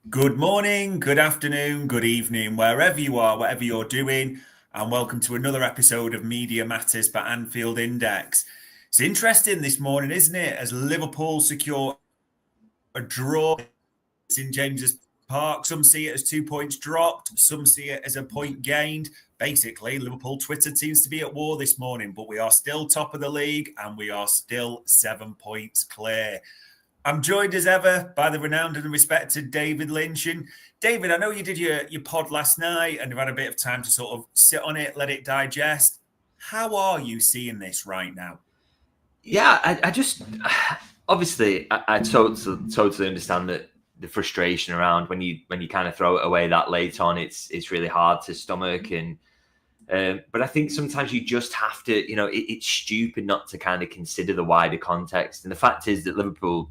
Good morning, good afternoon, good evening, wherever you are, whatever you're doing, and welcome to another episode of Media Matters by Anfield Index. It's interesting this morning, isn't it? As Liverpool secure a draw in St James's Park. Some see it as 2 points dropped, some see it as a point gained. Basically, Liverpool Twitter seems to be at war this morning, but we are still top of the league and we are still 7 points clear. I'm joined as ever by the renowned and respected David Lynch. And David, I know you did your pod last night and you've had a bit of time to sort of sit on it, let it digest. How are you seeing this right now? Yeah, I just obviously I totally understand that the frustration around when you kind of throw it away that late on, it's really hard to stomach. And but I think sometimes you just have to, it's stupid not to kind of consider the wider context. And the fact is that Liverpool,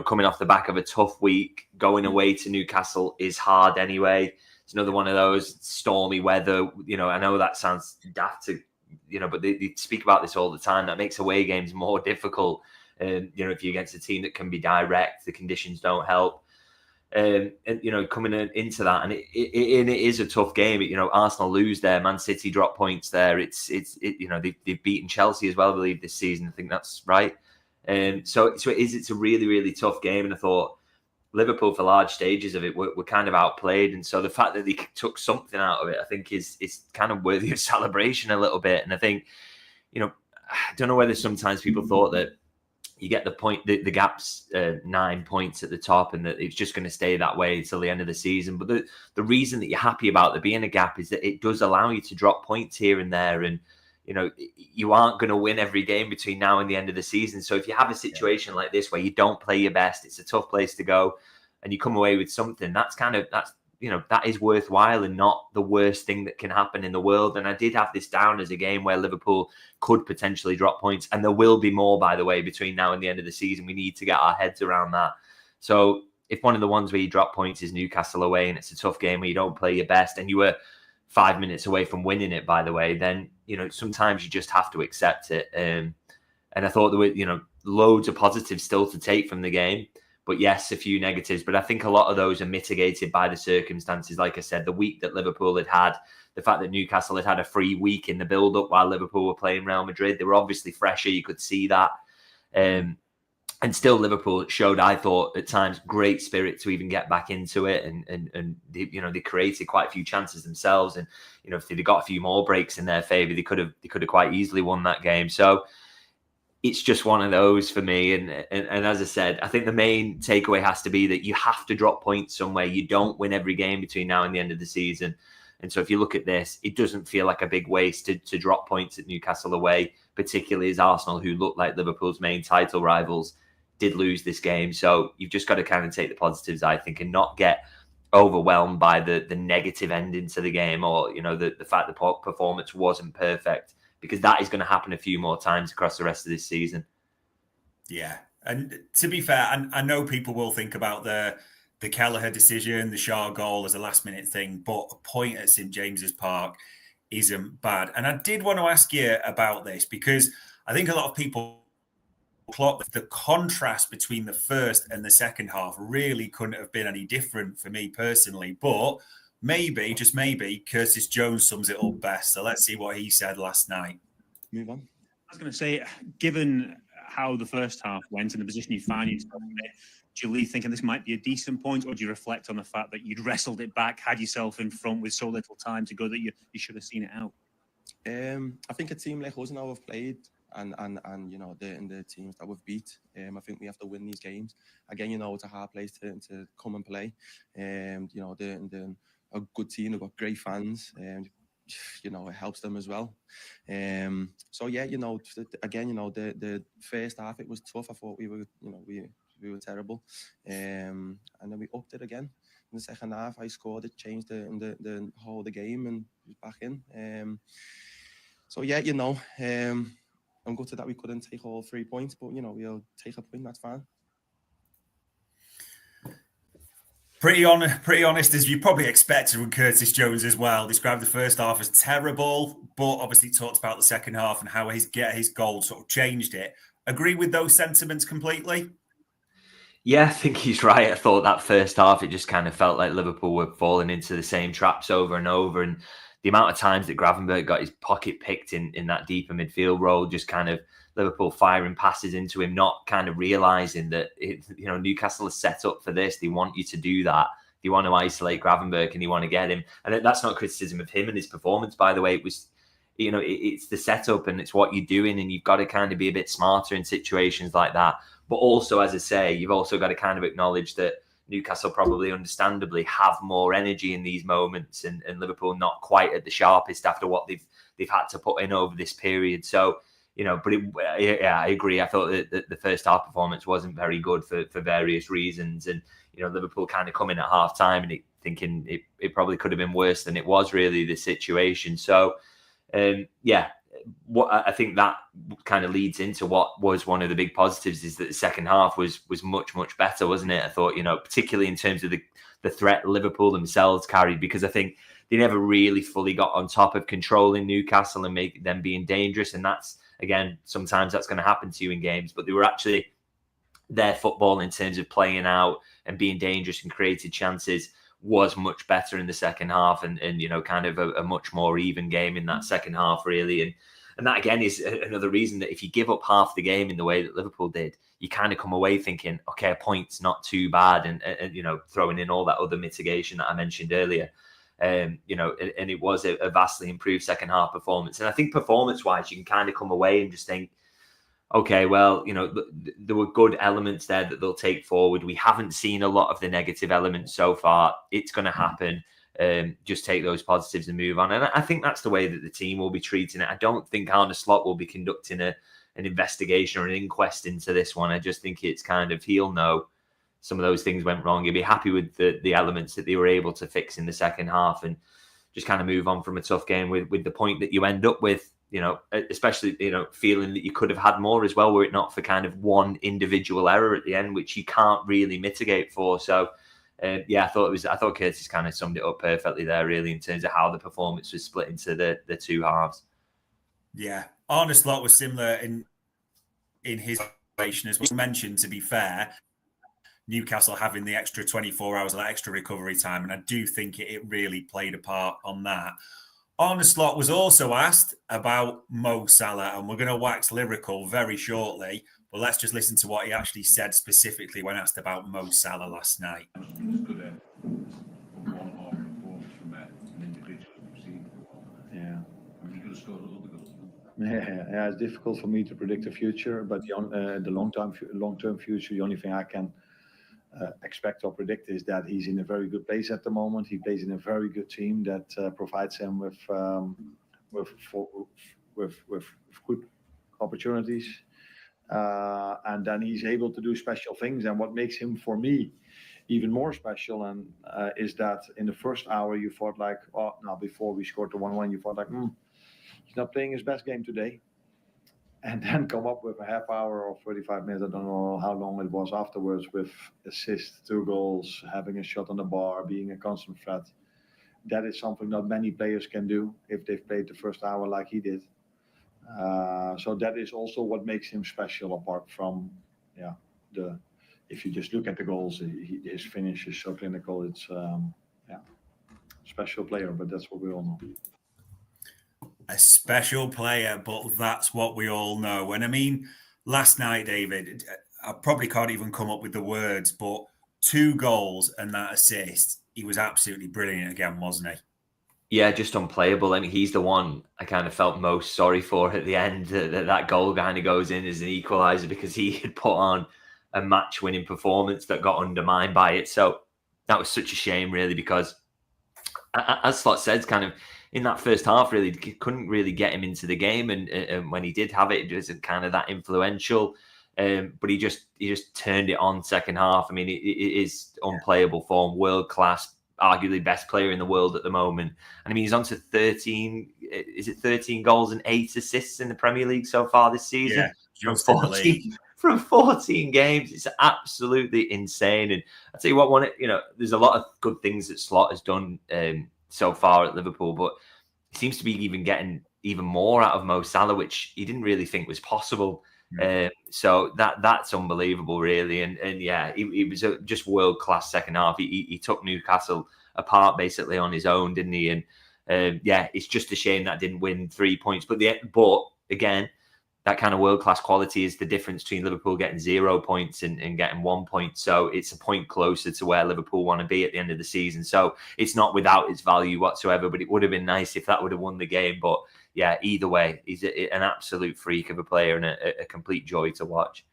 coming off the back of a tough week, going away to Newcastle is hard anyway. It's another one of those stormy weather. I know that sounds daft to, but they speak about this all the time. That makes away games more difficult. If you're against a team that can be direct, the conditions don't help. And coming into that, and it is a tough game. Arsenal lose there, Man City drop points there. They've beaten Chelsea as well, I believe, this season. I think that's right. So it's a really, really tough game. And I thought Liverpool, for large stages of it, were kind of outplayed. And so the fact that they took something out of it, I think is kind of worthy of celebration a little bit. And I think, I don't know whether sometimes people thought that you get the gap's 9 points at the top and that it's just going to stay that way until the end of the season. But the reason that you're happy about there being a gap is that it does allow you to drop points here and there. And, you aren't going to win every game between now and the end of the season. So if you have a situation like this where you don't play your best, it's a tough place to go, and you come away with something, that is worthwhile and not the worst thing that can happen in the world. And I did have this down as a game where Liverpool could potentially drop points, and there will be more, by the way, between now and the end of the season. We need to get our heads around that. So if one of the ones where you drop points is Newcastle away and it's a tough game where you don't play your best, and you were 5 minutes away from winning it, by the way, then sometimes you just have to accept it. And I thought there were loads of positives still to take from the game, but yes, a few negatives. But I think a lot of those are mitigated by the circumstances. Like I said, the week that Liverpool had, the fact that Newcastle had a free week in the build-up while Liverpool were playing Real Madrid, they were obviously fresher. You could see that. And still Liverpool showed, I thought, at times, great spirit to even get back into it. And they created quite a few chances themselves. And, if they'd got a few more breaks in their favour, they could have quite easily won that game. So it's just one of those for me. And as I said, I think the main takeaway has to be that you have to drop points somewhere. You don't win every game between now and the end of the season. And so if you look at this, it doesn't feel like a big waste to drop points at Newcastle away, particularly as Arsenal, who look like Liverpool's main title rivals, did lose this game. So you've just got to kind of take the positives, I think, and not get overwhelmed by the negative ending to the game, or the fact the performance wasn't perfect, because that is going to happen a few more times across the rest of this season. Yeah, and to be fair, I know people will think about the Kelleher decision, the Shaw goal as a last minute thing, but a point at St James's Park isn't bad. And I did want to ask you about this, because I think a lot of people clock the contrast between the first and the second half really couldn't have been any different for me personally. But maybe, just maybe, Curtis Jones sums it up best. So let's see what he said last night. Move on. I was going to say, given how the first half went and the position you find yourself in, do you leave thinking this might be a decent point, or do you reflect on the fact that you'd wrestled it back, had yourself in front with so little time to go that you should have seen it out? I think a team like us now have played, and the teams that we've beat, I think we have to win these games. Again, it's a hard place to come and play. The a good team, they've got great fans, and it helps them as well. So yeah, again, the first half it was tough. I thought we were terrible, and then we upped it again. In the second half, I scored it, changed the whole of the game, and was back in. So yeah, I'm gutted that we couldn't take all 3 points, but we'll take a point. That's fine. Pretty honest, as you probably expected with Curtis Jones as well. Described the first half as terrible, but obviously talked about the second half and how his goal sort of changed it. Agree with those sentiments completely? Yeah, I think he's right. I thought that first half, it just kind of felt like Liverpool were falling into the same traps over and over. And the amount of times that Gravenberch got his pocket picked in that deeper midfield role, just kind of Liverpool firing passes into him, not kind of realising that, Newcastle is set up for this. They want you to do that. They want to isolate Gravenberch and they want to get him. And that's not criticism of him and his performance, by the way. It was, it's the setup and it's what you're doing, and you've got to kind of be a bit smarter in situations like that. But also, as I say, you've also got to kind of acknowledge that Newcastle probably understandably have more energy in these moments, and Liverpool not quite at the sharpest after what they've had to put in over this period. So, I agree. I thought that the first half performance wasn't very good for various reasons. And, Liverpool kind of coming at half time and thinking it probably could have been worse than it was really, the situation. So, what I think that kind of leads into what was one of the big positives is that the second half was much, much better, wasn't it? I thought, particularly in terms of the threat Liverpool themselves carried, because I think they never really fully got on top of controlling Newcastle and make them being dangerous. And that's, again, sometimes that's going to happen to you in games, but they were actually their football in terms of playing out and being dangerous and created chances was much better in the second half, and kind of a much more even game in that second half, really. And that, again, is another reason that if you give up half the game in the way that Liverpool did, you kind of come away thinking, okay, a point's not too bad, and throwing in all that other mitigation that I mentioned earlier. And it was a vastly improved second half performance. And I think performance-wise, you can kind of come away and just think, okay, well, there were good elements there that they'll take forward. We haven't seen a lot of the negative elements so far. It's going to happen. Just take those positives and move on. And I think that's the way that the team will be treating it. I don't think Arne Slot will be conducting an investigation or an inquest into this one. I just think it's kind of, he'll know some of those things went wrong. He'll be happy with the elements that they were able to fix in the second half and just kind of move on from a tough game with the point that you end up with, especially, feeling that you could have had more as well, were it not for kind of one individual error at the end, which you can't really mitigate for. So, I thought Curtis kind of summed it up perfectly there, really, in terms of how the performance was split into the two halves. Yeah, Arne Slot was similar in his situation as well. Mentioned, to be fair, Newcastle having the extra 24 hours of that extra recovery time, and I do think it really played a part on that. Arne Slot was also asked about Mo Salah, and we're going to wax lyrical very shortly, but let's just listen to what he actually said specifically when asked about Mo Salah last night. Yeah, it's difficult for me to predict the future, but the long-term future, the only thing I can expect or predict is that he's in a very good place at the moment. He plays in a very good team that provides him with good opportunities, and then he's able to do special things. And what makes him, for me, even more special and is that in the first hour you thought like, before we scored the 1-1, you thought like, he's not playing his best game today. And then come up with a half hour or 35 minutes, I don't know how long it was afterwards, with assists, 2 goals, having a shot on the bar, being a constant threat. That is something not many players can do if they've played the first hour like he did. So that is also what makes him special, apart from, if you just look at the goals, his finish is so clinical. It's, special player, but that's what we all know. A special player, but that's what we all know. And I mean, last night, David, I probably can't even come up with the words, but 2 goals and that assist, he was absolutely brilliant again, wasn't he? Yeah, just unplayable. I mean, he's the one I kind of felt most sorry for at the end. That goal kind of goes in as an equaliser because he had put on a match-winning performance that got undermined by it. So that was such a shame, really, because as Slot said, kind of in that first half, really couldn't really get him into the game, and when he did have it, it wasn't kind of that influential. But he just turned it on second half. I mean, it is unplayable form, world class, arguably best player in the world at the moment. And I mean, he's on to 13. Is it 13 goals and 8 assists in the Premier League so far this season? Yeah, just in the league. From 14 games. It's absolutely insane. And I tell you what, there's a lot of good things that Slot has done so far at Liverpool, but he seems to be even getting even more out of Mo Salah, which he didn't really think was possible. So that's unbelievable, really. And yeah, it was just world class second half. He took Newcastle apart basically on his own, didn't he? And yeah, it's just a shame that didn't win 3 points. But again, that kind of world class quality is the difference between Liverpool getting 0 points and getting 1 point. So it's a point closer to where Liverpool want to be at the end of the season. So it's not without its value whatsoever, but it would have been nice if that would have won the game. But yeah, either way, he's an absolute freak of a player and a complete joy to watch.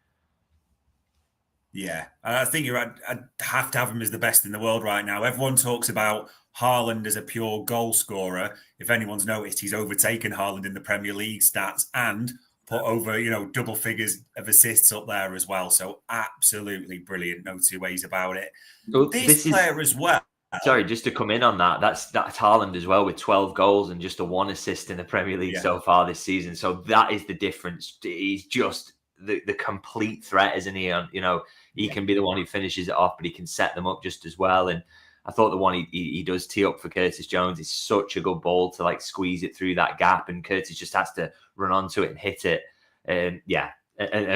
Yeah, I think I'd have to have him as the best in the world right now. Everyone talks about Haaland as a pure goal scorer. If anyone's noticed, he's overtaken Haaland in the Premier League stats and put over, double figures of assists up there as well. So absolutely brilliant. No two ways about it. Well, this player as well. Sorry, just to come in on that, that's Haaland as well with 12 goals and just a 1 assist in the Premier League so far this season. So that is the difference. He's just the complete threat, isn't he? He can be the one who finishes it off, but he can set them up just as well. And I thought the one he does tee up for Curtis Jones is such a good ball to squeeze it through that gap, and Curtis just has to run onto it and hit it. And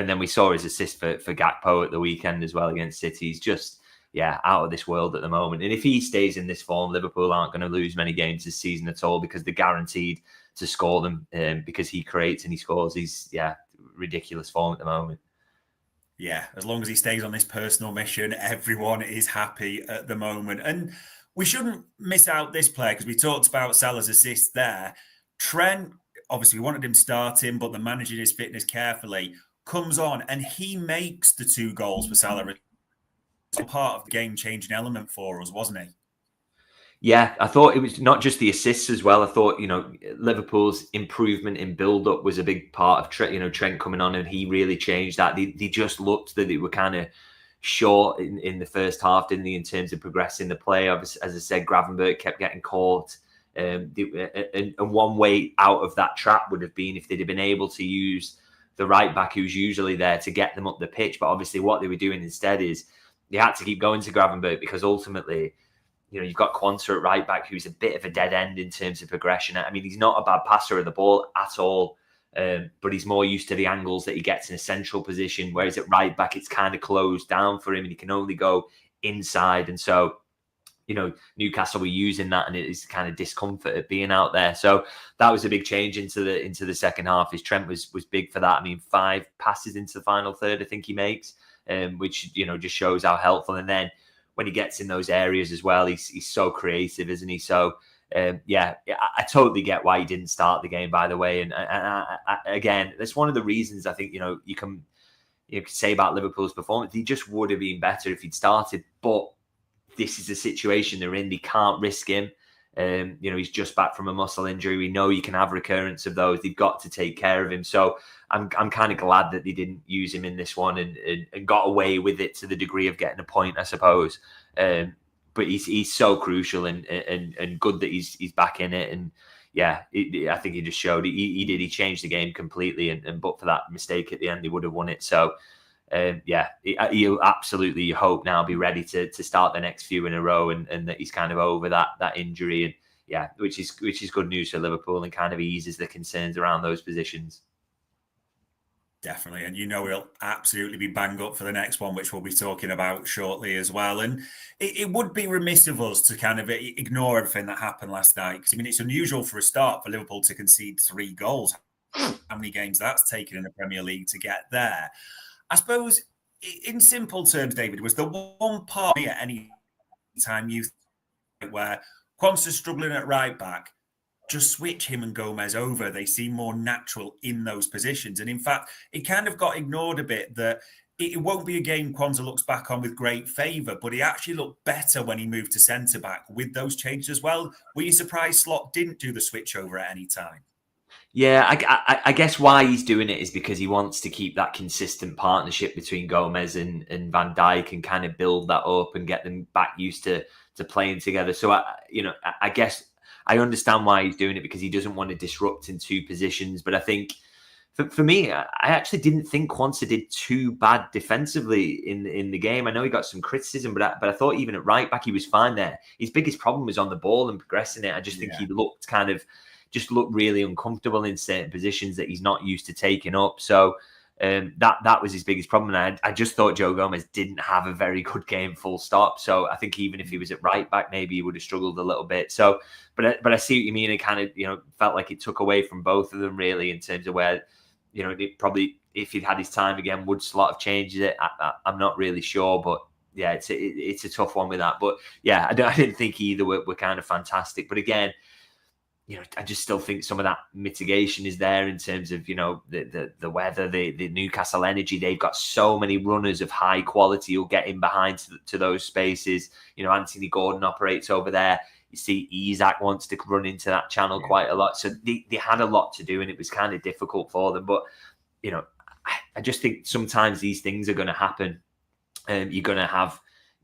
then we saw his assist for Gakpo at the weekend as well against City. He's just out of this world at the moment. And if he stays in this form, Liverpool aren't going to lose many games this season at all because they're guaranteed to score them because he creates and he scores. He's ridiculous form at the moment. Yeah, as long as he stays on this personal mission, everyone is happy at the moment. And we shouldn't miss out this player because we talked about Salah's assist there. Trent, obviously we wanted him starting, but the managing his fitness carefully, comes on and he makes the 2 goals for Salah. Part of the game-changing element for us, wasn't he? Yeah, I thought it was not just the assists as well. I thought, Liverpool's improvement in build-up was a big part of Trent coming on, and he really changed that. They just looked that they were kind of short in the first half, didn't they, in terms of progressing the play. As I said, Gravenberch kept getting caught. And one way out of that trap would have been if they'd have been able to use the right back who's usually there to get them up the pitch. But obviously what they were doing instead is they had to keep going to Gravenberch because ultimately, you've got Quansah at right back who's a bit of a dead end in terms of progression. I mean, he's not a bad passer of the ball at all, but he's more used to the angles that he gets in a central position, whereas at right back, it's kind of closed down for him and he can only go inside. And so, Newcastle were using that and it is kind of discomfort at being out there. So that was a big change into the second half. His Trent was big for that. I mean, 5 passes into the final third, I think he makes, which, just shows how helpful. And then when he gets in those areas as well, he's so creative, isn't he? So, I totally get why he didn't start the game, by the way. And again, that's one of the reasons I think, you can say about Liverpool's performance. He just would have been better if he'd started. But this is the situation they're in. They can't risk him. He's just back from a muscle injury. We know you can have recurrence of those. They've got to take care of him. So I'm kind of glad that they didn't use him in this one and got away with it to the degree of getting a point, I suppose. But he's so crucial and good that he's back in it. And I think he just showed he changed the game completely. And but for that mistake at the end, he would have won it. So he'll absolutely hope now be ready to start the next few in a row and that he's kind of over that injury and which is good news for Liverpool and kind of eases the concerns around those positions. Definitely. And he'll absolutely be bang up for the next one, which we'll be talking about shortly as well. And it would be remiss of us to kind of ignore everything that happened last night. Because, it's unusual for a start for Liverpool to concede 3 goals. How many games that's taken in the Premier League to get there? I suppose, in simple terms, David, was the one part at any time you think where Quansah's struggling at right back, just switch him and Gomez over. They seem more natural in those positions. And in fact, it kind of got ignored a bit that it won't be a game Quansah looks back on with great favour, but he actually looked better when he moved to centre-back with those changes as well. Were you surprised Slot didn't do the switch over at any time? Yeah, I guess why he's doing it is because he wants to keep that consistent partnership between Gomez and Van Dijk and kind of build that up and get them back used to playing together. So, I guess I understand why he's doing it because he doesn't want to disrupt in 2 positions. But I think for me, I actually didn't think Quansah did too bad defensively in the game. I know he got some criticism, but I thought even at right back, he was fine there. His biggest problem was on the ball and progressing it. I just think he looked really uncomfortable in certain positions that he's not used to taking up. So That was his biggest problem. And I just thought Joe Gomez didn't have a very good game, full stop. So I think even if he was at right back, maybe he would have struggled a little bit. So, but I see what you mean. It kind of, felt like it took away from both of them really in terms of where, it probably, if he'd had his time again, would Slot have changed it? I'm not really sure, but yeah, it's a tough one with that. But yeah, I didn't think either were kind of fantastic. But again, I just still think some of that mitigation is there in terms of, the weather, the Newcastle energy. They've got so many runners of high quality who'll get in behind to those spaces. Anthony Gordon operates over there. You see Isak wants to run into that channel quite a lot. So they had a lot to do and it was kind of difficult for them. But, I just think sometimes these things are going to happen. You're going to have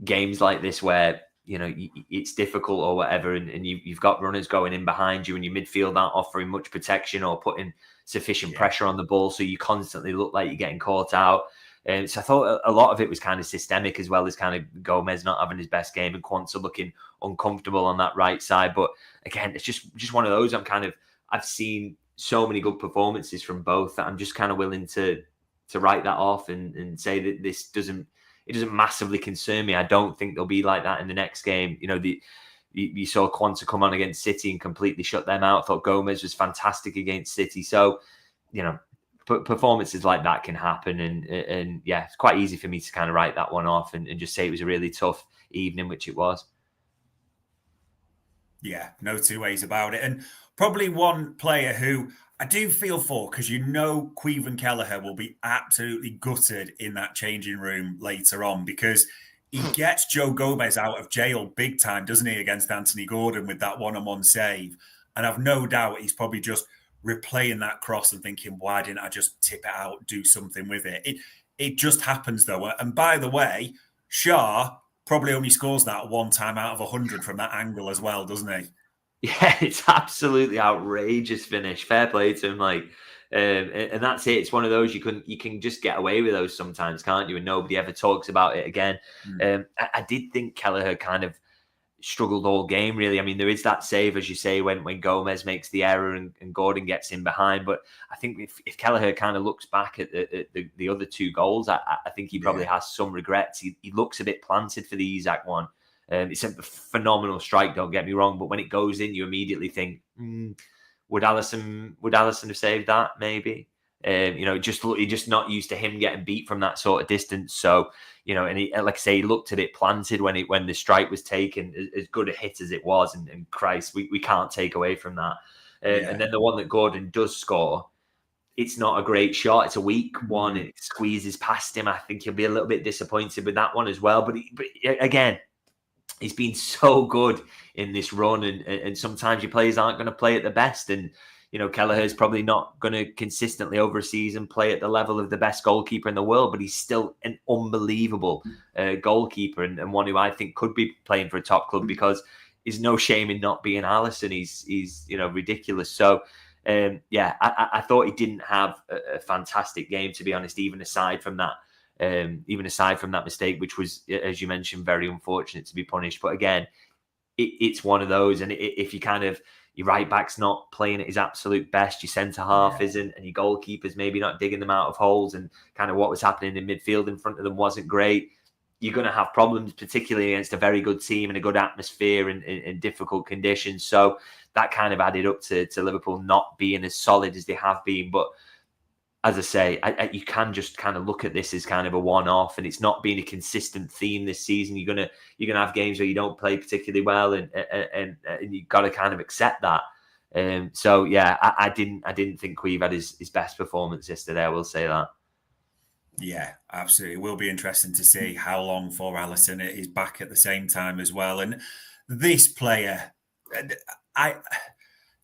games like this where, it's difficult or whatever, and you've got runners going in behind you and your midfield aren't offering much protection or putting sufficient pressure on the ball, so you constantly look like you're getting caught out. So I thought a lot of it was kind of systemic, as well as kind of Gomez not having his best game and Quansah looking uncomfortable on that right side. But again, it's just one of those. I've seen so many good performances from both that I'm just kind of willing to write that off and say that this doesn't massively concern me. I don't think they'll be like that in the next game. You saw Quansah come on against City and completely shut them out. I thought Gomez was fantastic against City. So, performances like that can happen. And yeah, it's quite easy for me to kind of write that one off and just say it was a really tough evening, which it was. Yeah, no two ways about it. And probably one player who I do feel for, because Caoimhin Kelleher will be absolutely gutted in that changing room later on, because he gets Joe Gomez out of jail big time, doesn't he, against Anthony Gordon with that one-on-one save. And I've no doubt he's probably just replaying that cross and thinking, why didn't I just tip it out, do something with it? It just happens, though. And by the way, Shah probably only scores that one time out of 100 from that angle as well, doesn't he? Yeah, it's absolutely outrageous finish. Fair play to him, and that's it. It's one of those you can just get away with those sometimes, can't you? And nobody ever talks about it again. I did think Kelleher kind of struggled all game, really. I mean, there is that save, as you say, when Gomez makes the error and Gordon gets in behind. But I think if Kelleher kind of looks back at the other two goals, I think he probably has some regrets. He looks a bit planted for the Isak one. It's a phenomenal strike, don't get me wrong, but when it goes in, you immediately think, would Alisson have saved that? Maybe. Just not used to him getting beat from that sort of distance. So, and he, like I say, he looked at it planted when the strike was taken, as good a hit as it was, and Christ, we can't take away from that. And then the one that Gordon does score, it's not a great shot. It's a weak one. It squeezes past him. I think he'll be a little bit disappointed with that one as well. But again, he's been so good in this run, and sometimes your players aren't going to play at the best. And, Kelleher's probably not going to consistently over a season play at the level of the best goalkeeper in the world, but he's still an unbelievable goalkeeper and one who I think could be playing for a top club, because there's no shame in not being Alisson. He's ridiculous. So, I thought he didn't have a fantastic game, to be honest, even aside from that mistake, which was, as you mentioned, very unfortunate to be punished. But again, it's one of those. And if you kind of, your right back's not playing at his absolute best, your centre half isn't, and your goalkeeper's maybe not digging them out of holes, and kind of what was happening in midfield in front of them wasn't great, you're going to have problems, particularly against a very good team and a good atmosphere in difficult conditions. So that kind of added up to Liverpool not being as solid as they have been. But as I say, you can just kind of look at this as kind of a one-off, and it's not been a consistent theme this season. You're gonna have games where you don't play particularly well, and you've got to kind of accept that. So yeah, I didn't think Caoimhin had his best performance yesterday. I will say that. Yeah, absolutely. It will be interesting to see how long for Alisson is back at the same time as well. And this player,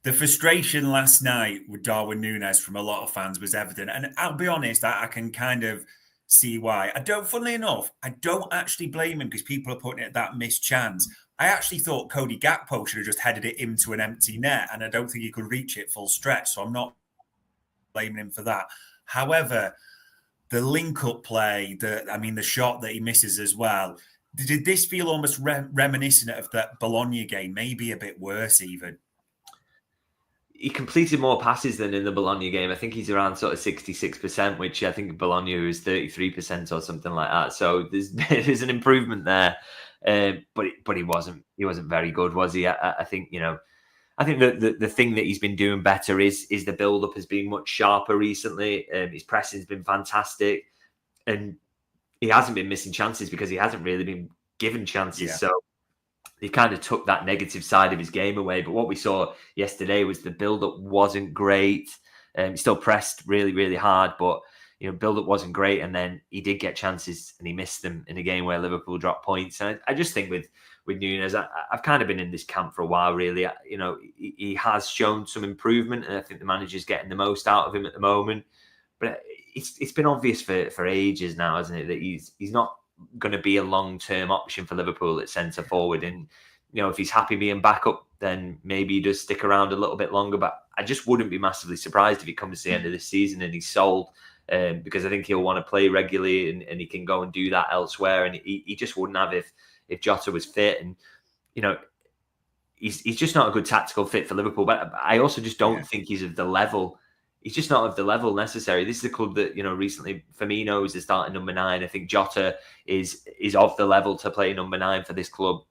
the frustration last night with Darwin Nunez from a lot of fans was evident. And I'll be honest, I can kind of see why. Funnily enough, I don't actually blame him, because people are putting it at that missed chance. I actually thought Cody Gakpo should have just headed it into an empty net, and I don't think he could reach it full stretch. So I'm not blaming him for that. However, the link-up play, the shot that he misses as well, did this feel almost reminiscent of that Bologna game? Maybe a bit worse even. he completed more passes than in the Bologna game. I think he's around sort of 66%, which I think Bologna is 33% or something like that. So there's an improvement there. But he wasn't very good, was he? I think, I think the thing that he's been doing better is the build-up has been much sharper recently. His pressing's been fantastic. And he hasn't been missing chances because he hasn't really been given chances. Yeah. So he kind of took that negative side of his game away. But what we saw yesterday was the build-up wasn't great. He still pressed really, really hard, but build-up wasn't great. And then he did get chances and he missed them in a game where Liverpool dropped points. And I just think with Nunez, I've kind of been in this camp for a while, really. He has shown some improvement, and I think the manager's getting the most out of him at the moment. But it's been obvious for ages now, hasn't it, that he's not going to be a long-term option for Liverpool at centre forward. And if he's happy being backup, then maybe he does stick around a little bit longer. But I just wouldn't be massively surprised if he comes to the end of this season and he's sold, because I think he'll want to play regularly and he can go and do that elsewhere. And he just wouldn't have if Jota was fit. And he's just not a good tactical fit for Liverpool. But I also just don't think he's of the level. He's just not of the level necessary. This is a club that, recently Firmino is the starting number 9. I think Jota is of the level to play number 9 for this club.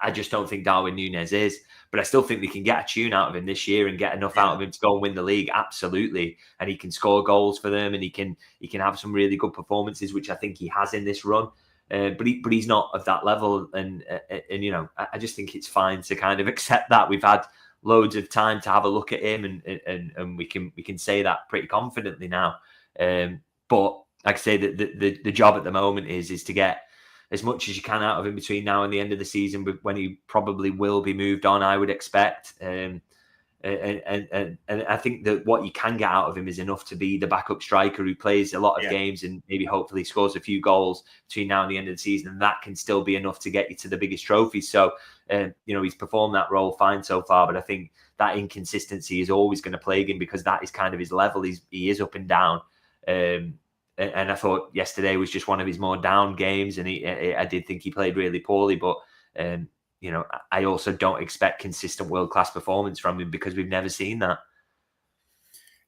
I just don't think Darwin Nunez is. But I still think they can get a tune out of him this year and get enough out of him to go and win the league. Absolutely. And he can score goals for them, and he can have some really good performances, which I think he has in this run. But he's not of that level. And I just think it's fine to kind of accept that. We've had loads of time to have a look at him, and we can say that pretty confidently now. But like I say, the job at the moment is to get as much as you can out of him between now and the end of the season, when he probably will be moved on, I would expect. And I think that what you can get out of him is enough to be the backup striker who plays a lot of games and maybe hopefully scores a few goals between now and the end of the season. And that can still be enough to get you to the biggest trophies. So, he's performed that role fine so far, but I think that inconsistency is always going to plague him because that is kind of his level. He is up and down. And I thought yesterday was just one of his more down games. And I did think he played really poorly, but I also don't expect consistent world-class performance from him because we've never seen that.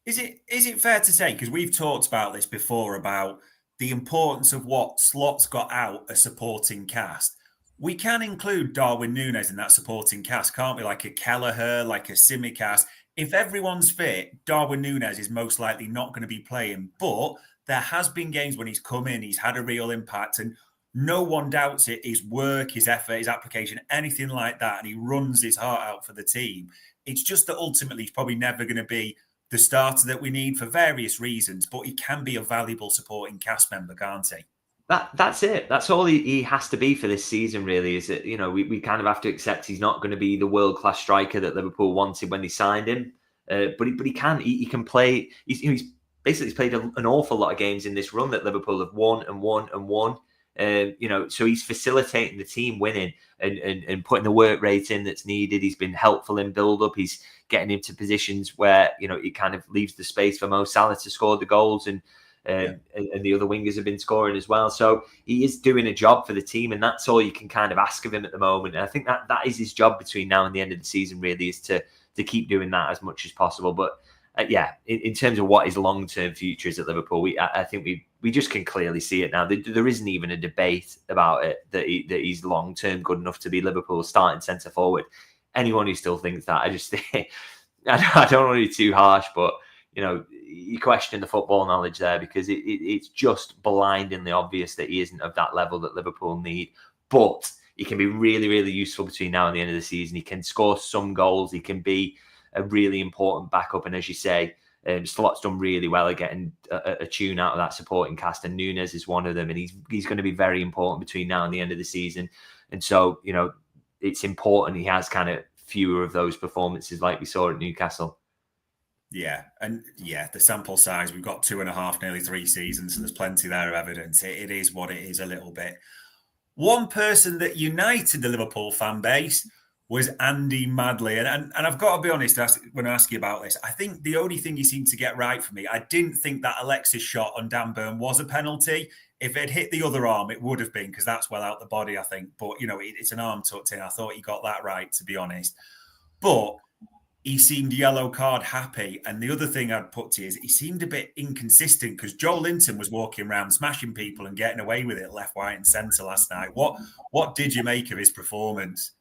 Is it fair to say, because we've talked about this before, about the importance of what slots got out a supporting cast? We can include Darwin Nunez in that supporting cast, can't we? Like a Kelleher, like a Tsimikas. If everyone's fit, Darwin Nunez is most likely not going to be playing. But there has been games when he's come in, he's had a real impact, and no one doubts it. His work, his effort, his application, anything like that. And he runs his heart out for the team. It's just that ultimately he's probably never going to be the starter that we need for various reasons, but he can be a valuable supporting cast member, can't he? That's it. That's all he has to be for this season, really, is that, we kind of have to accept he's not going to be the world-class striker that Liverpool wanted when they signed him. But he can play. He's basically played an awful lot of games in this run that Liverpool have won and won and won. So he's facilitating the team winning and putting the work rate in that's needed. He's been helpful in build-up. He's getting into positions where, it kind of leaves the space for Mo Salah to score the goals, and the other wingers have been scoring as well. So he is doing a job for the team, and that's all you can kind of ask of him at the moment. And I think that is his job between now and the end of the season, really, is to keep doing that as much as possible. But in terms of what his long-term future is at Liverpool, I think we just can clearly see it now. There isn't even a debate about it that he's long-term good enough to be Liverpool's starting centre forward. Anyone who still thinks that, I just think I don't want to be too harsh, but you question the football knowledge there, because it's just blindingly obvious that he isn't of that level that Liverpool need. But he can be really, really useful between now and the end of the season. He can score some goals. He can be a really important backup. And as you say, Slot's done really well at getting a tune out of that supporting cast, and Nunez is one of them. And he's going to be very important between now and the end of the season. And so, it's important he has kind of fewer of those performances like we saw at Newcastle. Yeah, and the sample size, we've got 2.5, nearly 3 seasons, so there's plenty there of evidence. It is what it is a little bit. One person that united the Liverpool fan base was Andy Madley. And I've got to be honest when I ask you about this. I think the only thing he seemed to get right for me, I didn't think that Alexis shot on Dan Burn was a penalty. If it hit the other arm, it would have been, because that's well out the body, I think. But, it's an arm tucked in. I thought he got that right, to be honest. But he seemed yellow card happy. And the other thing I'd put to you is he seemed a bit inconsistent because Joe Linton was walking around smashing people and getting away with it left, right, and centre last night. What did you make of his performance?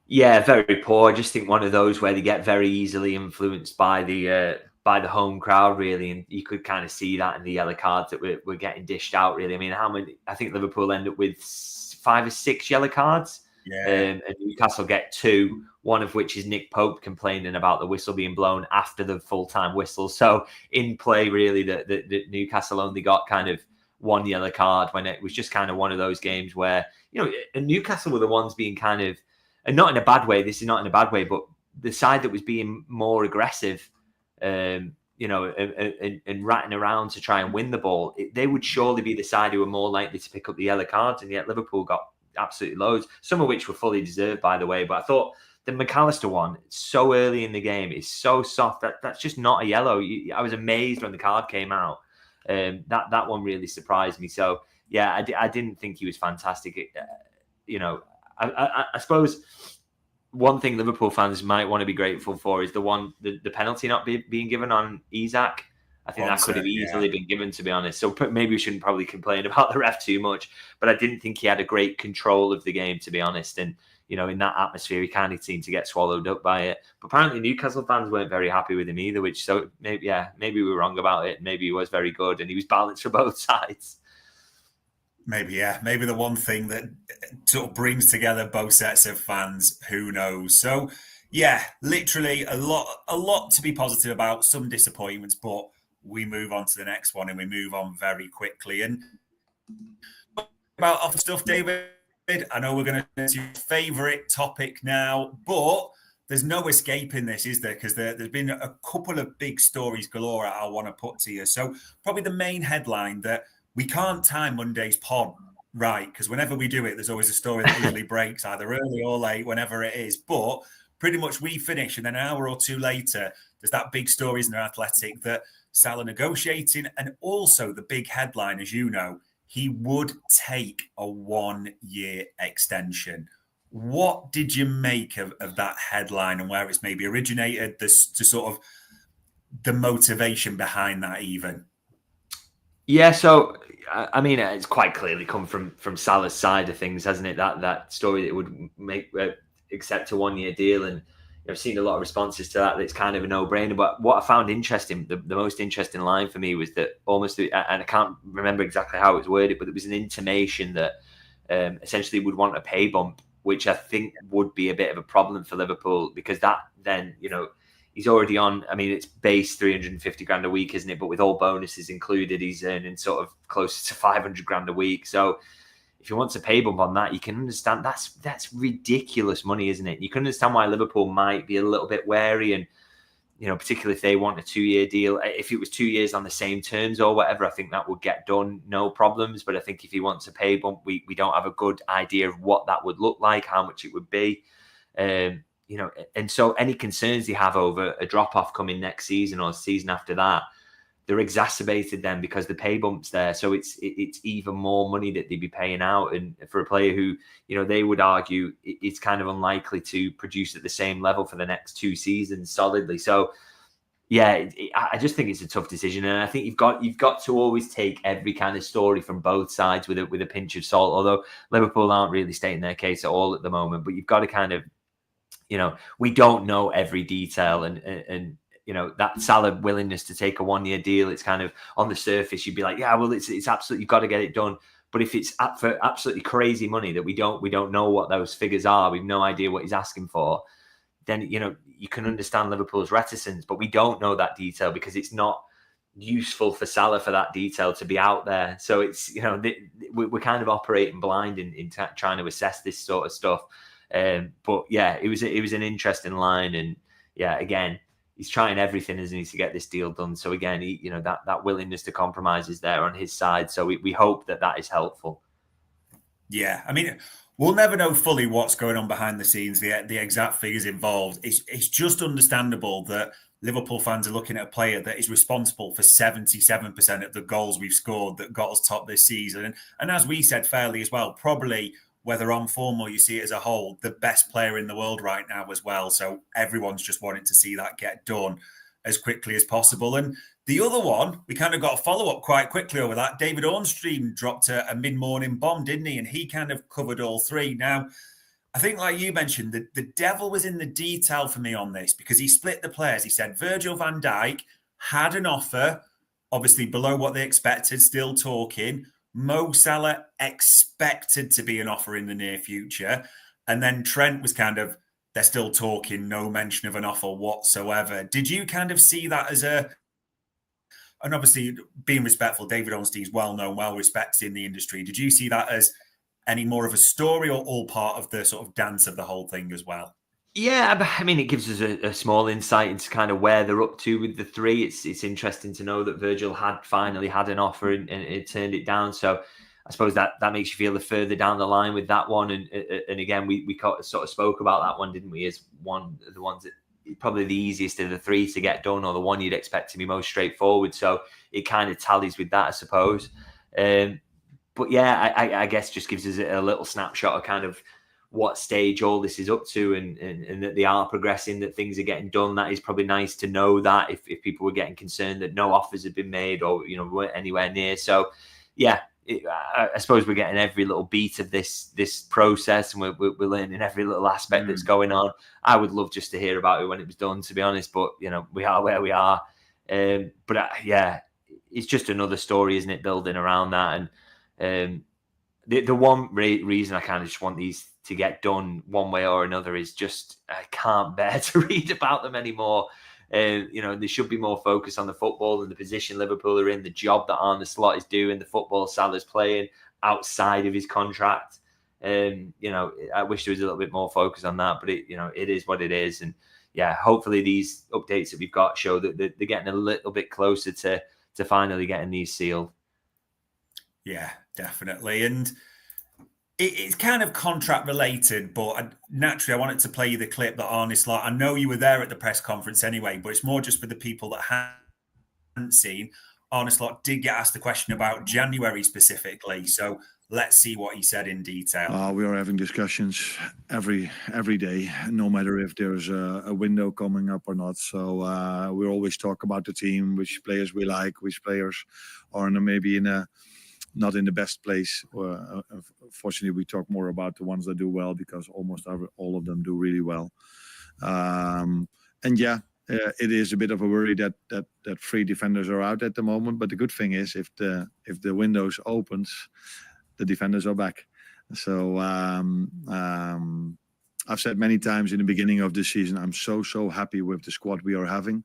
Yeah, very poor. I just think one of those where they get very easily influenced by the home crowd, really, and you could kind of see that in the yellow cards that were getting dished out. Really, I mean, how many? I think Liverpool end up with 5 or 6 yellow cards. Yeah. And Newcastle get 2, one of which is Nick Pope complaining about the whistle being blown after the full-time whistle. So in play, really, that Newcastle only got kind of 1 yellow card when it was just kind of one of those games where, and Newcastle were the ones being kind of, and not in a bad way, this is not in a bad way, but the side that was being more aggressive, and ratting around to try and win the ball, they would surely be the side who were more likely to pick up the yellow cards, and yet Liverpool got absolutely loads, some of which were fully deserved, by the way. But I thought the McAllister one, so early in the game, is so soft that's just not a yellow. I was amazed when the card came out. That one really surprised me. So yeah, I didn't think he was fantastic. I suppose one thing Liverpool fans might want to be grateful for is the penalty not being given on Isak. I think that could have easily been given, to be honest. So maybe we shouldn't probably complain about the ref too much. But I didn't think he had a great control of the game, to be honest. And, in that atmosphere, he kind of seemed to get swallowed up by it. But apparently Newcastle fans weren't very happy with him either, so maybe we were wrong about it. Maybe he was very good and he was balanced for both sides. Maybe the one thing that sort of brings together both sets of fans, who knows? So, yeah, literally a lot to be positive about, some disappointments, but we move on to the next one and we move on very quickly. And about off stuff, David, I know we're going to do your favourite topic now, but there's no escaping this, is there? Because there's been a couple of big stories galore I want to put to you. So probably the main headline that we can't time Monday's pod right, because whenever we do it, there's always a story that usually breaks either early or late, whenever it is. But pretty much we finish, and then an hour or two later, there's that big story in the Athletic that Salah negotiating, and also the big headline, as you know, he would take a 1-year extension. What did you make of that headline and where it's maybe originated, to sort of the motivation behind that even? Yeah, so I mean, it's quite clearly come from Salah's side of things, hasn't it? That story that would make accept a 1-year deal, and I've seen a lot of responses to that. It's kind of a no-brainer. But what I found interesting, the most interesting line for me was that almost, and I can't remember exactly how it was worded, but it was an intimation that essentially would want a pay bump, which I think would be a bit of a problem for Liverpool, because that then, he's already on, I mean, it's base 350 grand a week, isn't it? But with all bonuses included, he's earning sort of closer to 500 grand a week. So if he wants a pay bump on that, you can understand that's ridiculous money, isn't it? You can understand why Liverpool might be a little bit wary, and particularly if they want a 2-year deal. If it was 2 years on the same terms or whatever, I think that would get done, no problems. But I think if he wants a pay bump, we don't have a good idea of what that would look like, how much it would be. And so any concerns they have over a drop off coming next season or season after that, they're exacerbated then because the pay bump's there. So it's even more money that they'd be paying out. And for a player who, they would argue it's kind of unlikely to produce at the same level for the next 2 seasons solidly. So yeah, I just think it's a tough decision. And I think you've got to always take every kind of story from both sides with a pinch of salt, although Liverpool aren't really stating their case at all at the moment. But you've got to kind of, we don't know every detail, and that Salah willingness to take a 1-year deal, it's kind of on the surface, you'd be like, yeah, well, it's absolutely, you've got to get it done. But if it's for absolutely crazy money that we don't know what those figures are, we've no idea what he's asking for, then, you can understand Liverpool's reticence, but we don't know that detail because it's not useful for Salah for that detail to be out there. So it's, we're kind of operating blind in trying to assess this sort of stuff. But yeah, it was an interesting line, and yeah, again, he's trying everything, isn't he, to get this deal done. So again, that willingness to compromise is there on his side. So we hope that is helpful. Yeah, I mean, we'll never know fully what's going on behind the scenes, the exact figures involved. It's just understandable that Liverpool fans are looking at a player that is responsible for 77% of the goals we've scored that got us top this season. And as we said fairly as well, probably whether on form or you see it as a whole, the best player in the world right now as well. So everyone's just wanting to see that get done as quickly as possible. And the other one, we kind of got a follow-up quite quickly over that. David Ornstein dropped a mid-morning bomb, didn't he? And he kind of covered all three. Now, I think like you mentioned, the devil was in the detail for me on this because he split the players. He said Virgil van Dijk had an offer, obviously below what they expected, still talking. Mo Salah expected to be an offer in the near future. And then Trent was kind of, they're still talking, no mention of an offer whatsoever. Did you kind of see that as and obviously being respectful, David Ornstein's well-known, well-respected in the industry. Did you see that as any more of a story or all part of the sort of dance of the whole thing as well? Yeah, I mean, it gives us a small insight into kind of where they're up to with the three. It's interesting to know that Virgil had finally had an offer and it turned it down. So I suppose that makes you feel the further down the line with that one. And again, we sort of spoke about that one, didn't we, as one of the ones that probably the easiest of the three to get done, or the one you'd expect to be most straightforward. So it kind of tallies with that, I suppose. But yeah, I guess just gives us a little snapshot of kind of what stage all this is up to, and that they are progressing, that things are getting done. That is probably nice to know that if people were getting concerned that no offers had been made or, you know, weren't anywhere near. So yeah, I suppose we're getting every little beat of this process, and we're learning every little aspect that's going on. I would love just to hear about it when it was done, to be honest, but you know, we are where we are. But yeah, it's just another story, isn't it, building around that. And the one reason I kind of just want these to get done one way or another is just I can't bear to read about them anymore. You know, there should be more focus on the football and the position Liverpool are in, the job that Arne Slot is doing, the football Salah's playing outside of his contract. You know, I wish there was a little bit more focus on that, but it is what it is. And yeah, hopefully these updates that we've got show that they're getting a little bit closer to finally getting these sealed. Yeah, definitely. And it's kind of contract related, but naturally I wanted to play you the clip that Arne Slot, I know you were there at the press conference anyway, but it's more just for the people that hadn't seen. Arne Slot did get asked the question about January specifically. So let's see what he said in detail. We are having discussions every day, no matter if there's a window coming up or not. So we always talk about the team, which players we like, which players are maybe not in the best place. Fortunately, we talk more about the ones that do well, because almost all of them do really well. And yeah, it is a bit of a worry that 3 defenders are out at the moment. But the good thing is, if the windows opens, the defenders are back. So I've said many times in the beginning of this season, I'm so happy with the squad we are having.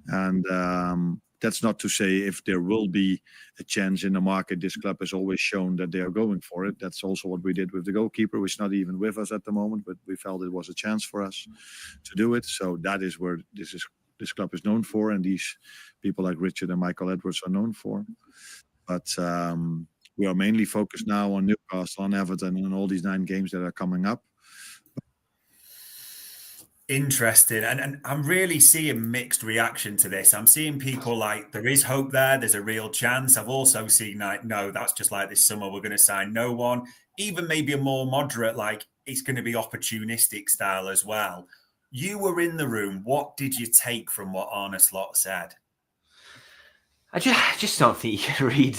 And that's not to say if there will be a chance in the market. This club has always shown that they are going for it. That's also what we did with the goalkeeper, which is not even with us at the moment, but we felt it was a chance for us to do it. So that is where this club is known for, and these people like Richard and Michael Edwards are known for. But we are mainly focused now on Newcastle, on Everton, and all these 9 games that are coming up. Interesting. And I'm really seeing mixed reaction to this. I'm seeing people like, there is hope there. There's a real chance. I've also seen like, no, that's just like this summer. We're going to sign no one. Even maybe a more moderate, like it's going to be opportunistic style as well. You were in the room. What did you take from what Arne Slot said? I just don't think you can read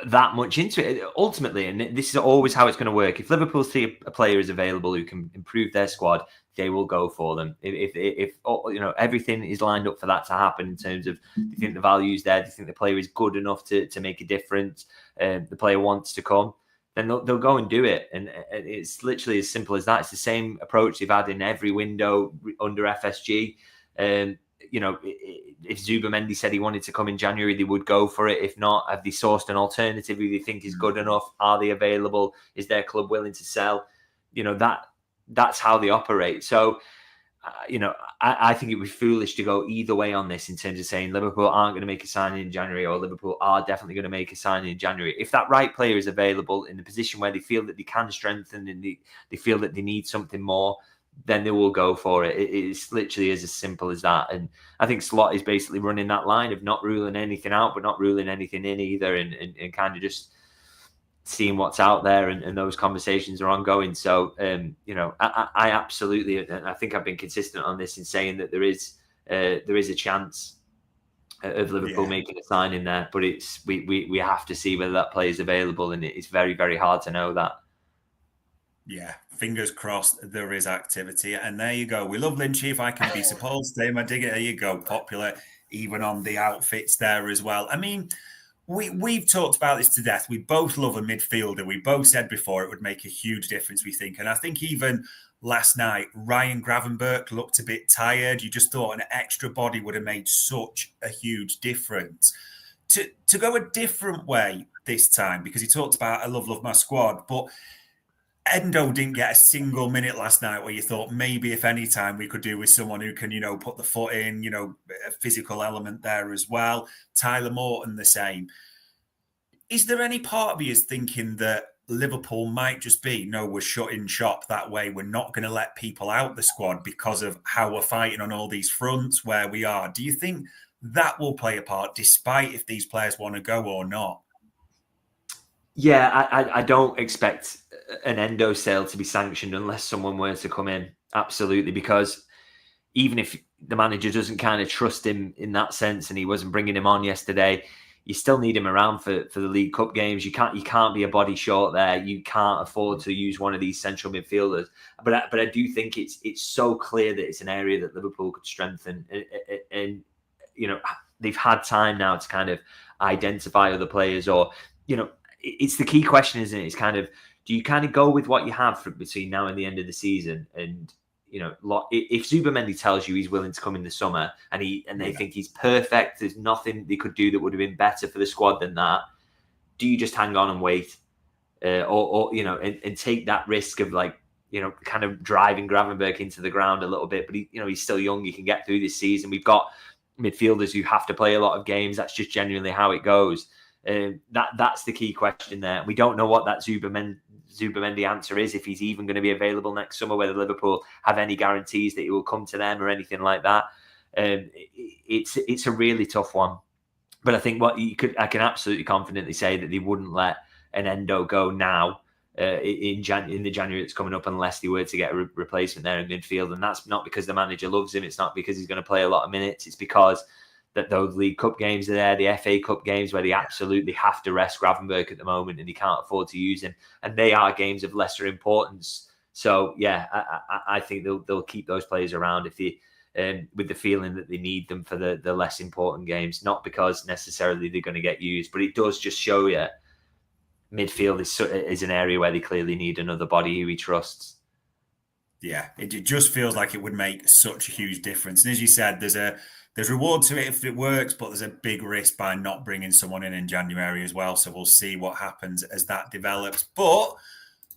that much into it. Ultimately, and this is always how it's going to work. If Liverpool see a player is available who can improve their squad, they will go for them. If you know, everything is lined up for that to happen in terms of, do you think the value is there? Do you think the player is good enough to make a difference? The player wants to come, then they'll go and do it. And it's literally as simple as that. It's the same approach they've had in every window under FSG. You know, if Zubimendi said he wanted to come in January, they would go for it. If not, have they sourced an alternative who they think is good enough? Are they available? Is their club willing to sell? You know, that's how they operate. So, you know, I think it would be foolish to go either way on this in terms of saying Liverpool aren't going to make a signing in January or Liverpool are definitely going to make a signing in January. If that right player is available in the position where they feel that they can strengthen and they feel that they need something more, then they will go for it. It's literally as simple as that. And I think Slot is basically running that line of not ruling anything out, but not ruling anything in either, and kind of just seeing what's out there, and those conversations are ongoing. So, I absolutely, and I think I've been consistent on this in saying that there is a chance of Liverpool making a signing there, but we have to see whether that player is available, and it's very, very hard to know that. Yeah, fingers crossed there is activity. And there you go. We love Lynchy, if I can be supposed to. I dig it. There you go. Popular, even on the outfits there as well. I mean, we've talked about this to death. We both love a midfielder. We both said before it would make a huge difference, we think. And I think even last night, Ryan Gravenberch looked a bit tired. You just thought an extra body would have made such a huge difference. To go a different way this time, because he talked about I love my squad, but Endo didn't get a single minute last night where you thought maybe if any time we could do with someone who can, put the foot in, a physical element there as well. Tyler Morton the same. Is there any part of you is thinking that Liverpool might just be, no, we're shutting shop that way. We're not going to let people out the squad because of how we're fighting on all these fronts where we are. Do you think that will play a part despite if these players want to go or not? Yeah, I don't expect an Endo sale to be sanctioned unless someone were to come in. Absolutely, because even if the manager doesn't kind of trust him in that sense, and he wasn't bringing him on yesterday, you still need him around for the League Cup games. You can't be a body short there. You can't afford to use one of these central midfielders. But I do think it's so clear that it's an area that Liverpool could strengthen, and they've had time now to kind of identify other players, or it's the key question, isn't it? It's kind of, do you kind of go with what you have between now and the end of the season? And, if Zubimendi tells you he's willing to come in the summer and they think he's perfect, there's nothing they could do that would have been better for the squad than that. Do you just hang on and wait? And take that risk of kind of driving Gravenberch into the ground a little bit, but he's still young. He can get through this season. We've got midfielders who have to play a lot of games. That's just genuinely how it goes. That's the key question there. We don't know what that Zubimendi answer is, if he's even going to be available next summer, whether Liverpool have any guarantees that he will come to them or anything like that. It's a really tough one. But I think I can absolutely confidently say that they wouldn't let an Endo go now in the January that's coming up unless they were to get a replacement there in midfield. And that's not because the manager loves him. It's not because he's going to play a lot of minutes. It's because that those League Cup games are there, the FA Cup games where they absolutely have to rest Gravenberch at the moment and he can't afford to use him. And they are games of lesser importance. So, yeah, I think they'll keep those players around if with the feeling that they need them for the less important games, not because necessarily they're going to get used. But it does just show you midfield is an area where they clearly need another body who he trusts. Yeah, it just feels like it would make such a huge difference. And as you said, there's reward to it if it works, but there's a big risk by not bringing someone in January as well. So we'll see what happens as that develops. But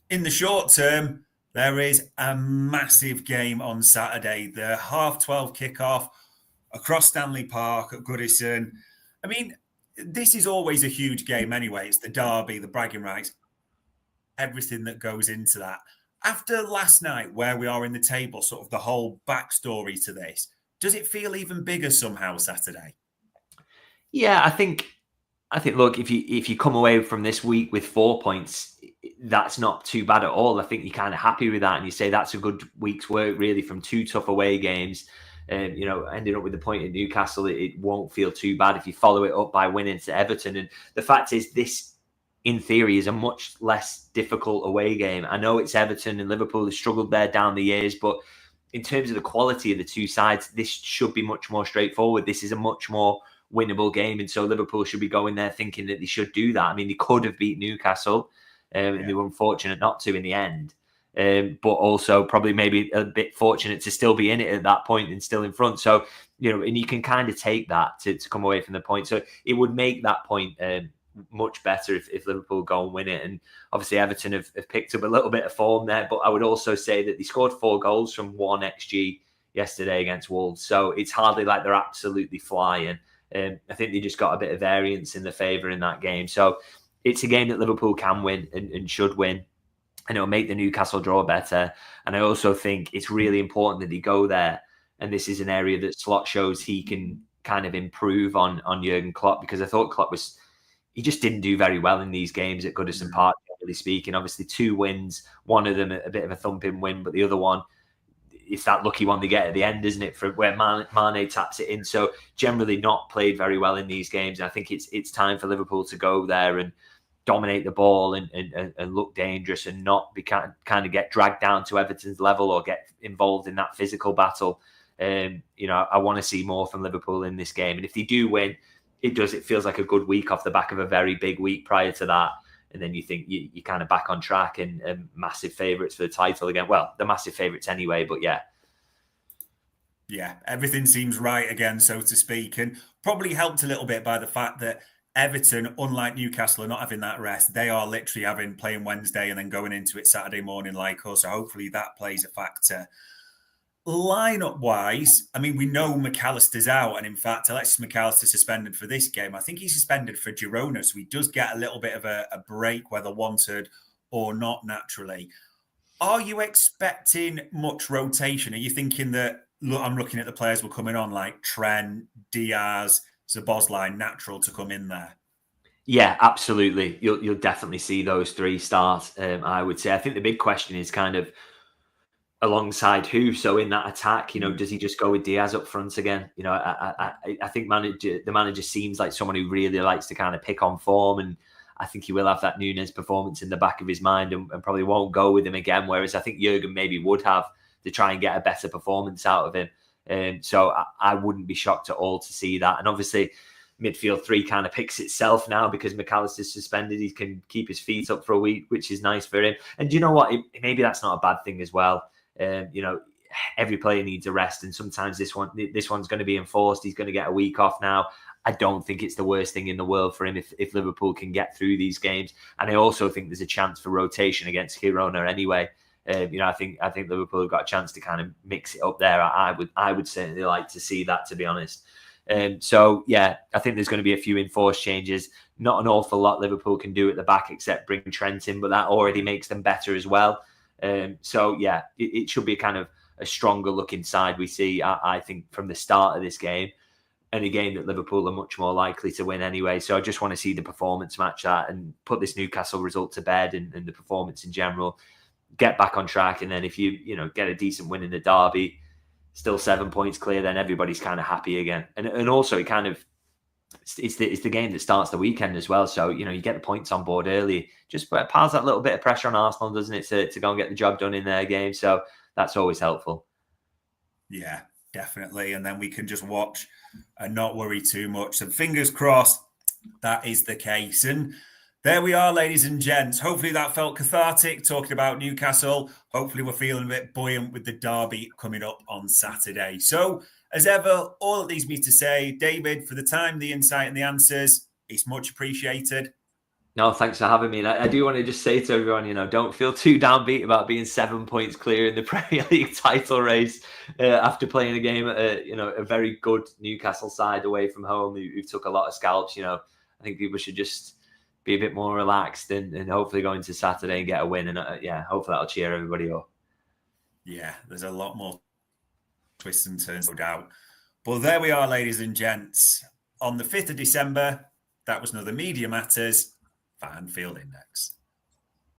in the short term, there is a massive game on Saturday, the 12:30 kickoff across Stanley Park at Goodison. I mean, this is always a huge game anyway. It's the derby, the bragging rights, everything that goes into that. After last night, where we are in the table, sort of the whole backstory to this, does it feel even bigger somehow Saturday? Yeah, I think. Look, if you come away from this week with 4 points, that's not too bad at all. I think you're kind of happy with that, and you say that's a good week's work, really, from 2 tough away games. Ending up with the point at Newcastle, it won't feel too bad if you follow it up by winning to Everton. And the fact is, this, in theory, is a much less difficult away game. I know it's Everton and Liverpool have struggled there down the years, but in terms of the quality of the two sides, this should be much more straightforward. This is a much more winnable game, and so Liverpool should be going there thinking that they should do that. I mean, they could have beat Newcastle, and they were unfortunate not to in the end. But also probably maybe a bit fortunate to still be in it at that point and still in front. So, and you can kind of take that to come away from the point. So it would make that point much better if Liverpool go and win it. And obviously Everton have picked up a little bit of form there, but I would also say that they scored 4 goals from 1 XG yesterday against Wolves. So it's hardly like they're absolutely flying. I think they just got a bit of variance in their favour in that game. So it's a game that Liverpool can win and should win. And it'll make the Newcastle draw better. And I also think it's really important that they go there. And this is an area that Slot shows he can kind of improve on Jurgen Klopp, because I thought Klopp was he just didn't do very well in these games at Goodison Park, generally speaking. Obviously, 2 wins, one of them a bit of a thumping win, but the other one, it's that lucky one they get at the end, isn't it, for where Mane taps it in. So generally not played very well in these games. And I think it's time for Liverpool to go there and dominate the ball and look dangerous and not be kind of get dragged down to Everton's level or get involved in that physical battle. You know, I want to see more from Liverpool in this game. And if they do win, it feels like a good week off the back of a very big week prior to that. And then you think you're kind of back on track and massive favourites for the title again. Well, the massive favourites anyway, but yeah. Yeah, everything seems right again, so to speak. And probably helped a little bit by the fact that Everton, unlike Newcastle, are not having that rest. They are literally playing Wednesday and then going into it Saturday morning like us. So hopefully that plays a factor. Lineup-wise, I mean, we know McAllister's out. And in fact, Alexis McAllister suspended for this game. I think he's suspended for Girona. So he does get a little bit of a break, whether wanted or not, naturally. Are you expecting much rotation? Are you thinking that, look, I'm looking at the players who are coming on, like Trent, Diaz, Szoboszlai, natural to come in there? Yeah, absolutely. You'll definitely see those 3 start, I would say. I think the big question is kind of alongside who. So in that attack, you know, does he just go with Diaz up front again? You know, I think the manager seems like someone who really likes to kind of pick on form, and I think he will have that Nunez performance in the back of his mind and probably won't go with him again. Whereas I think Jurgen maybe would have to try and get a better performance out of him. So I wouldn't be shocked at all to see that. And obviously, midfield 3 kind of picks itself now because McAllister's suspended. He can keep his feet up for a week, which is nice for him. And you know what? Maybe that's not a bad thing as well. You know, every player needs a rest, and sometimes this one's going to be enforced. He's going to get a week off now. I don't think it's the worst thing in the world for him if Liverpool can get through these games. And I also think there's a chance for rotation against Girona anyway. You know, I think Liverpool have got a chance to kind of mix it up there. I would certainly like to see that, to be honest. So yeah, I think there's going to be a few enforced changes. Not an awful lot Liverpool can do at the back except bring Trent in, but that already makes them better as well. So yeah, it should be kind of a stronger looking side we see, I think, from the start of this game, and a game that Liverpool are much more likely to win anyway. So I just want to see the performance match that and put this Newcastle result to bed and the performance in general, get back on track. And then if you get a decent win in the derby, still 7 points clear, then everybody's kind of happy again. And also it kind of, it's the game that starts the weekend as well. So, you get the points on board early. Just piles that little bit of pressure on Arsenal, doesn't it, to go and get the job done in their game. So that's always helpful. Yeah, definitely. And then we can just watch and not worry too much. So fingers crossed that is the case. And there we are, ladies and gents. Hopefully that felt cathartic talking about Newcastle. Hopefully we're feeling a bit buoyant with the derby coming up on Saturday. So as ever, all it leaves me to say, David, for the time, the insight and the answers, it's much appreciated. No, thanks for having me. And I do want to just say to everyone, don't feel too downbeat about being 7 points clear in the Premier League title race after playing a game at a very good Newcastle side away from home who took a lot of scalps. I think people should just be a bit more relaxed and hopefully go into Saturday and get a win. And hopefully that'll cheer everybody up. Yeah, there's a lot more twists and turns, no doubt. But there we are, ladies and gents. On the 5th of December, that was another Media Matters for Anfield Index.